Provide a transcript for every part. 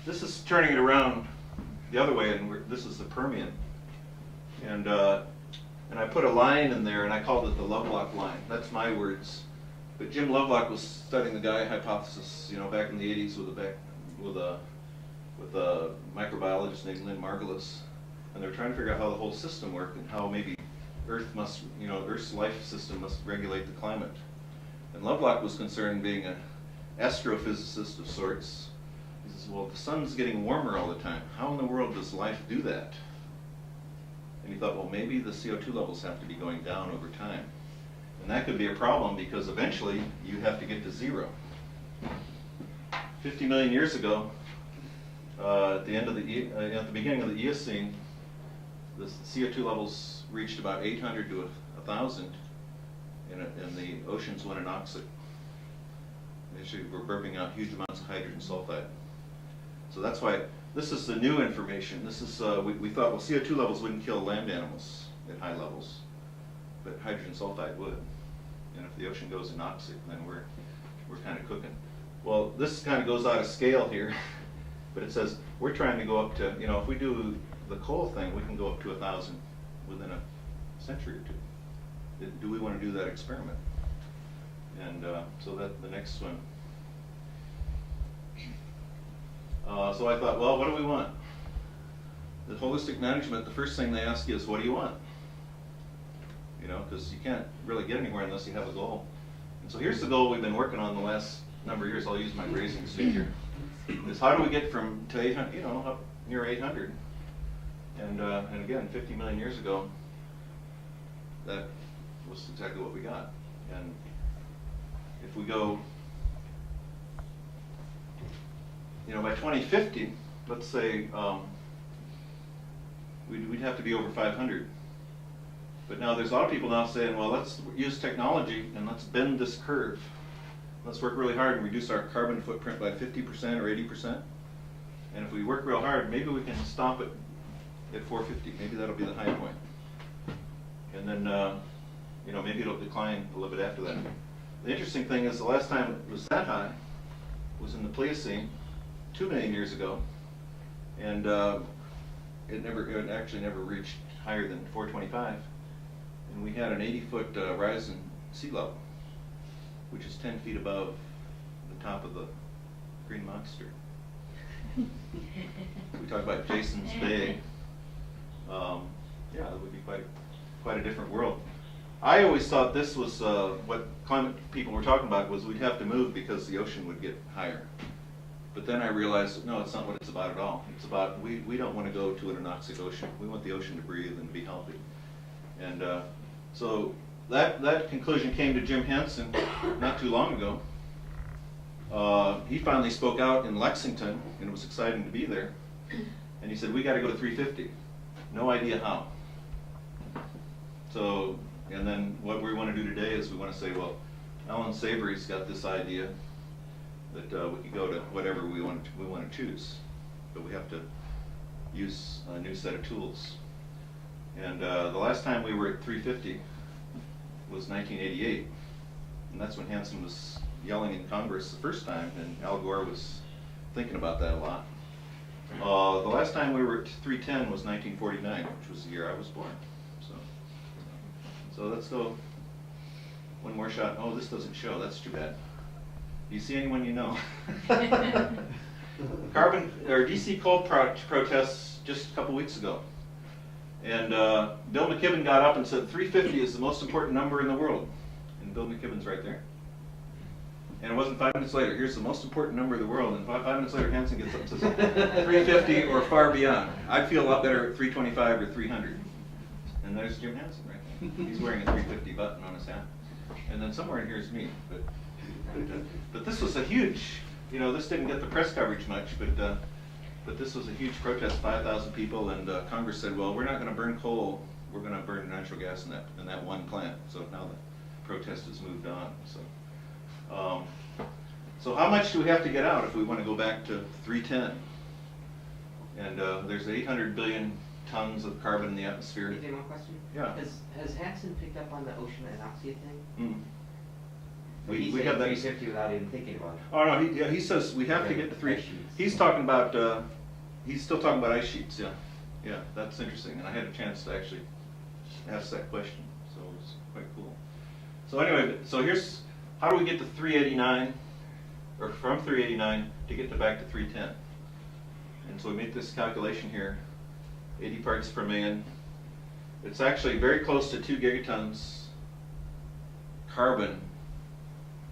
this is turning it around the other way, and this is the Permian. And I put a line in there, and I called it the Lovelock line. That's my words. But Jim Lovelock was studying the Gaia hypothesis, back in the 80s with a microbiologist named Lynn Margulis, and they were trying to figure out how the whole system worked and how maybe Earth's life system must regulate the climate. And Lovelock was concerned, being an astrophysicist of sorts. He says, well, the sun's getting warmer all the time. How in the world does life do that? And he thought, well, maybe the CO2 levels have to be going down over time. And that could be a problem because eventually you have to get to zero. 50 million years ago, at the beginning of the Eocene, the CO2 levels reached about 800 to 1,000, and the oceans went anoxic. Actually, we're burping out huge amounts of hydrogen sulfide. So that's why this is the new information. This is we thought, well, CO2 levels wouldn't kill land animals at high levels, but hydrogen sulfide would. And if the ocean goes anoxic, then we're kind of cooking. Well, this kind of goes out of scale here, but it says we're trying to go up to, if we do the coal thing, we can go up to 1,000 within a century or two. Do we want to do that experiment? And so that the next one. So I thought, well, what do we want? The holistic management, the first thing they ask you is, what do you want? Because you can't really get anywhere unless you have a goal. And so here's the goal we've been working on the last number of years. I'll use my grazing suit here. Is how do we get from to 800, up near 800? And again, 50 million years ago, that was exactly what we got. And if we go, by 2050, let's say we'd have to be over 500. But now there's a lot of people now saying, well, let's use technology and let's bend this curve. Let's work really hard and reduce our carbon footprint by 50% or 80%. And if we work real hard, maybe we can stop it at 450. Maybe that'll be the high point. And then, maybe it'll decline a little bit after that. The interesting thing is the last time it was that high was in the Pliocene, 2 million years ago. And it actually never reached higher than 425. And we had an 80-foot rise in sea level, which is 10 feet above the top of the Green Monster. We talk about Jason's Bay. It would be quite a different world. I always thought this was what climate people were talking about, was we'd have to move because the ocean would get higher. But then I realized, no, it's not what it's about at all. It's about we don't want to go to an anoxic ocean. We want the ocean to breathe and be healthy. And so that conclusion came to Jim Henson not too long ago. He finally spoke out in Lexington, and it was exciting to be there. And he said, we got to go to 350. No idea how. So, and then what we want to do today is we want to say, well, Alan Savory's got this idea that we could go to whatever we want to choose, but we have to use a new set of tools. And the last time we were at 350 was 1988, and that's when Hansen was yelling in Congress the first time, and Al Gore was thinking about that a lot. The last time we were at 310 was 1949, which was the year I was born. So let's go one more shot. Oh, this doesn't show. That's too bad. Do you see anyone you know? DC coal protests just a couple weeks ago. And Bill McKibben got up and said 350 is the most important number in the world. And Bill McKibben's right there. And it wasn't 5 minutes later, here's the most important number in the world. And 5 minutes later, Hansen gets up and says 350 or far beyond. I'd feel a lot better at 325 or 300. And there's Jim Hansen right there. He's wearing a 350 button on his hat. And then somewhere in here is me. But this was a huge, this didn't get the press coverage much, but this was a huge protest, 5,000 people, and Congress said, well, we're not going to burn coal, we're going to burn natural gas in that one plant. So now the protest has moved on. So how much do we have to get out if we want to go back to 310? And there's 800 billion tons of carbon in the atmosphere. One question? Yeah. Has Hansen picked up on the ocean anoxia thing? We have that. 350 without even thinking about it. Oh no, he says we have to get to 3. Ice sheets. He's talking about, he's still talking about ice sheets, yeah. Yeah, that's interesting, and I had a chance to actually ask that question, so it's quite cool. So anyway, so here's, how do we get to 389, or from 389 to get back to 310? And so we make this calculation here, 80 parts per million. It's actually very close to 2 gigatons carbon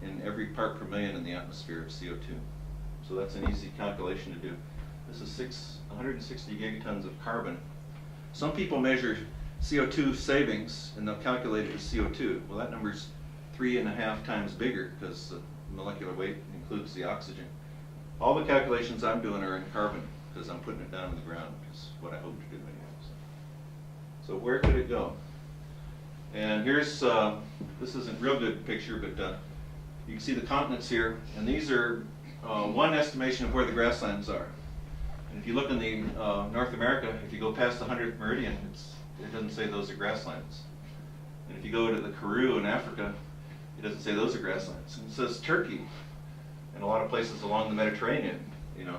in every part per million in the atmosphere of CO2. So that's an easy calculation to do. This is 160 gigatons of carbon. Some people measure CO2 savings and they'll calculate it as CO2. Well, that number's 3.5 times bigger because the molecular weight includes the oxygen. All the calculations I'm doing are in carbon because I'm putting it down in the ground, is what I hope to do anyway. So where could it go? And here's, this isn't a real good picture, but you can see the continents here, and these are one estimation of where the grasslands are. And if you look in the North America, if you go past the 100th meridian, it doesn't say those are grasslands. And if you go to the Karoo in Africa, it doesn't say those are grasslands. And it says Turkey, and a lot of places along the Mediterranean, you know,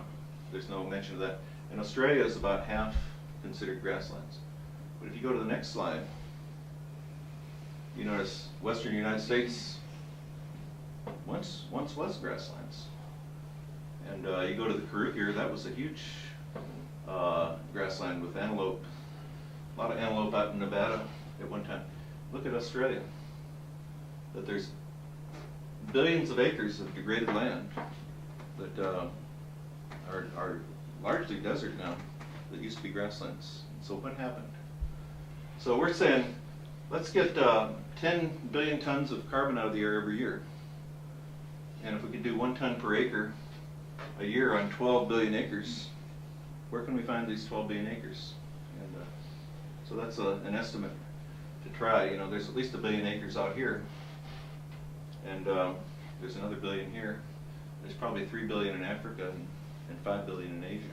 there's no mention of that. And Australia is about half considered grasslands. But if you go to the next slide, you notice western United States once was grasslands. And you go to the Karoo here, that was a huge grassland with antelope, a lot of antelope out in Nevada at one time. Look at Australia, that there's billions of acres of degraded land that are largely desert now, that used to be grasslands. So what happened? So we're saying, let's get 10 billion tons of carbon out of the air every year. And if we could do 1 ton per acre a year on 12 billion acres, where can we find these 12 billion acres? And so that's an estimate to try. You know, there's at least 1 billion acres out here, and there's another billion here. There's probably 3 billion in Africa and 5 billion in Asia.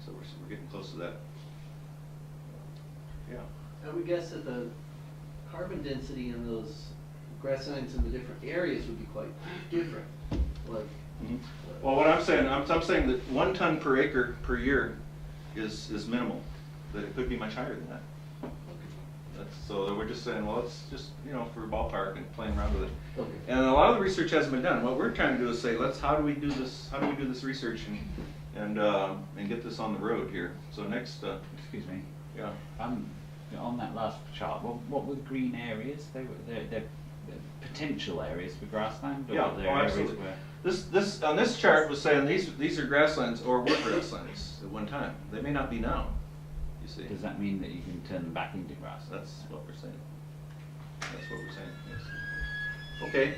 So we're getting close to that. Yeah. I would guess that the carbon density in those grasslands in the different areas would be quite different. Like, well, what I'm saying, I'm saying that 1 ton per acre per year is minimal. That it could be much higher than that. So we're just saying, well, it's just, you know, for ballpark and playing around with it. okay. And a lot of the research hasn't been done. What we're trying to do is say, how do we do this? How do we do this research and get this on the road here? So next. Excuse me. Yeah. On that last chart, what were the green areas? They're potential areas for grassland, or Yeah, they're absolutely. areas where... This on this chart was saying these are grasslands or were grasslands at one time. They may not be now. You see. Does that mean that you can turn them back into grass? That's what we're saying. That's what we're saying. Yes. Okay.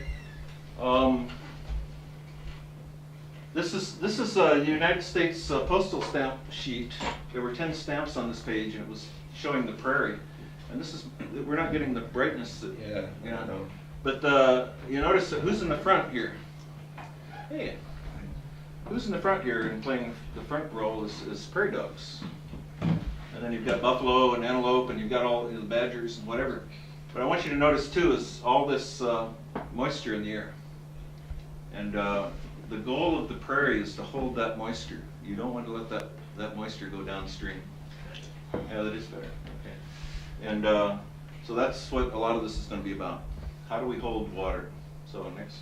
This is a United States postal stamp sheet. There were 10 stamps on this page, and it was showing the prairie. And this is, we're not getting the brightness that, Yeah, I know. But you notice who's in the front here? Hey, who's in the front here and playing the front role is prairie dogs. And then you've got buffalo and antelope, and you've got all the badgers and whatever. But I want you to notice too is all this moisture in the air. And the goal of the prairie is to hold that moisture. You don't want to let that moisture go downstream. Yeah, that is better. Okay. And so that's what a lot of this is going to be about. How do we hold water? So next.